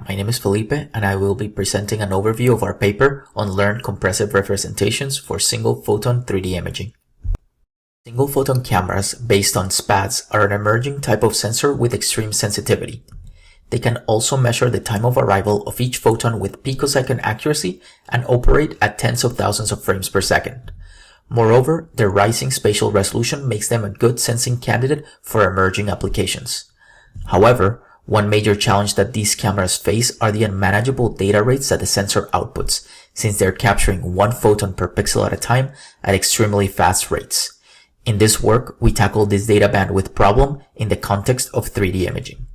my name is Felipe and I will be presenting an overview of our paper on learned compressive representations for single-photon 3D imaging. Single-photon cameras based on SPADs are an emerging type of sensor with extreme sensitivity. They can also measure the time of arrival of each photon with picosecond accuracy and operate at tens of thousands of frames per second. Moreover, their rising spatial resolution makes them a good sensing candidate for emerging applications. However, one major challenge that these cameras face are the unmanageable data rates that the sensor outputs, since they're capturing one photon per pixel at a time at extremely fast rates. In this work, we tackle this data bandwidth problem in the context of 3D imaging.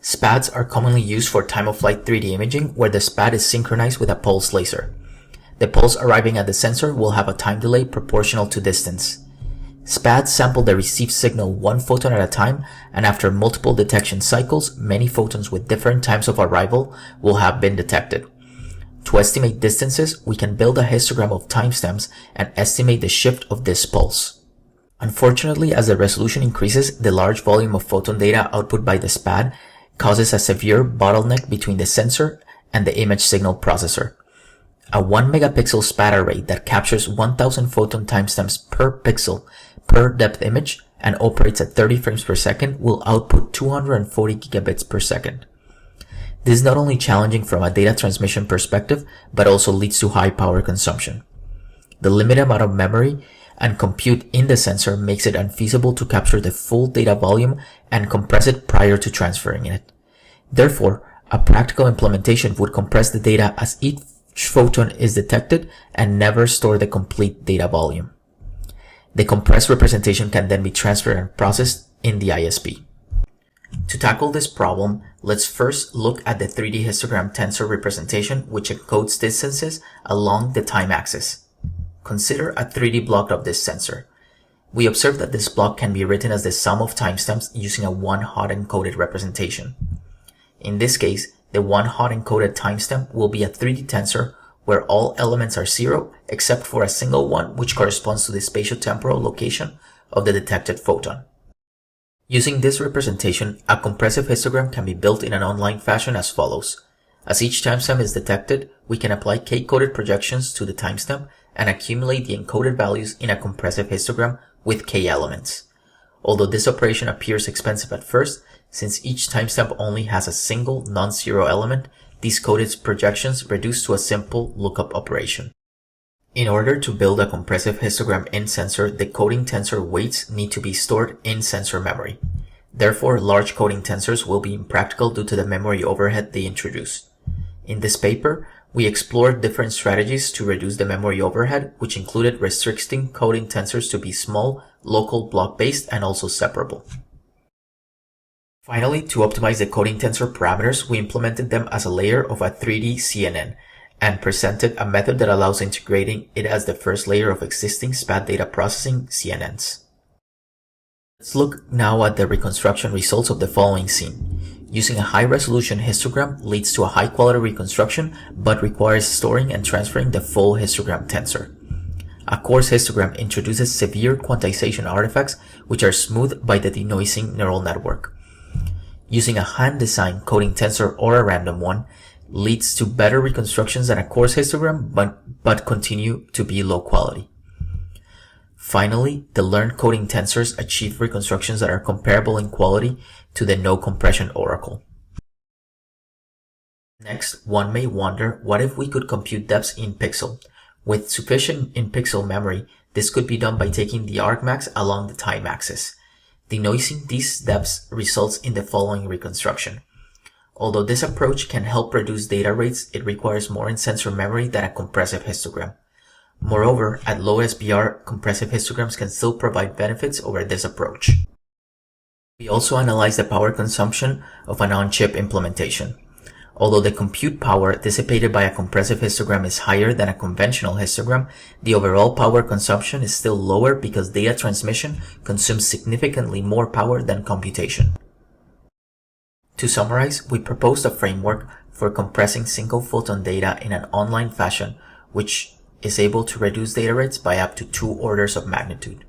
SPADs are commonly used for time-of-flight 3D imaging where the SPAD is synchronized with a pulse laser. The pulse arriving at the sensor will have a time delay proportional to distance. SPADs sample the received signal one photon at a time, and after multiple detection cycles, many photons with different times of arrival will have been detected. To estimate distances, we can build a histogram of timestamps and estimate the shift of this pulse. Unfortunately, as the resolution increases, the large volume of photon data output by the SPAD causes a severe bottleneck between the sensor and the image signal processor. A 1 megapixel SPAD array that captures 1000 photon timestamps per pixel per depth image and operates at 30 frames per second will output 240 gigabits per second. This is not only challenging from a data transmission perspective, but also leads to high power consumption. The limited amount of memory and compute in the sensor makes it unfeasible to capture the full data volume and compress it prior to transferring it. Therefore, a practical implementation would compress the data as each photon is detected and never store the complete data volume. The compressed representation can then be transferred and processed in the ISP. To tackle this problem, let's first look at the 3D histogram tensor representation, which encodes distances along the time axis. Consider a 3D block of this sensor. We observe that this block can be written as the sum of timestamps using a one-hot encoded representation. In this case, the one-hot encoded timestamp will be a 3D tensor where all elements are 0 except for a single one which corresponds to the spatiotemporal location of the detected photon. Using this representation, a compressive histogram can be built in an online fashion as follows. As each timestamp is detected, we can apply K-coded projections to the timestamp and accumulate the encoded values in a compressive histogram with K elements. Although this operation appears expensive at first, since each timestamp only has a single non-zero element, these coded projections reduce to a simple lookup operation. In order to build a compressive histogram in sensor, the coding tensor weights need to be stored in sensor memory. Therefore, large coding tensors will be impractical due to the memory overhead they introduce. In this paper, we explored different strategies to reduce the memory overhead, which included restricting coding tensors to be small, local block-based, and also separable. Finally, to optimize the coding tensor parameters, we implemented them as a layer of a 3D CNN and presented a method that allows integrating it as the first layer of existing SPAD data processing CNNs. Let's look now at the reconstruction results of the following scene. Using a high-resolution histogram leads to a high-quality reconstruction, but requires storing and transferring the full histogram tensor. A coarse histogram introduces severe quantization artifacts, which are smoothed by the denoising neural network. Using a hand-designed coding tensor or a random one leads to better reconstructions than a coarse histogram, but continue to be low quality. Finally, the learned coding tensors achieve reconstructions that are comparable in quality to the no compression oracle. Next, one may wonder, what if we could compute depths in pixel? With sufficient in-pixel memory, this could be done by taking the argmax along the time axis. Denoising these depths results in the following reconstruction. Although this approach can help reduce data rates, it requires more in-sensor memory than a compressive histogram. Moreover, at low SBR, compressive histograms can still provide benefits over this approach. We also analyzed the power consumption of an on-chip implementation. Although the compute power dissipated by a compressive histogram is higher than a conventional histogram, the overall power consumption is still lower because data transmission consumes significantly more power than computation. To summarize, we proposed a framework for compressing single-photon data in an online fashion, which is able to reduce data rates by up to 2 orders of magnitude.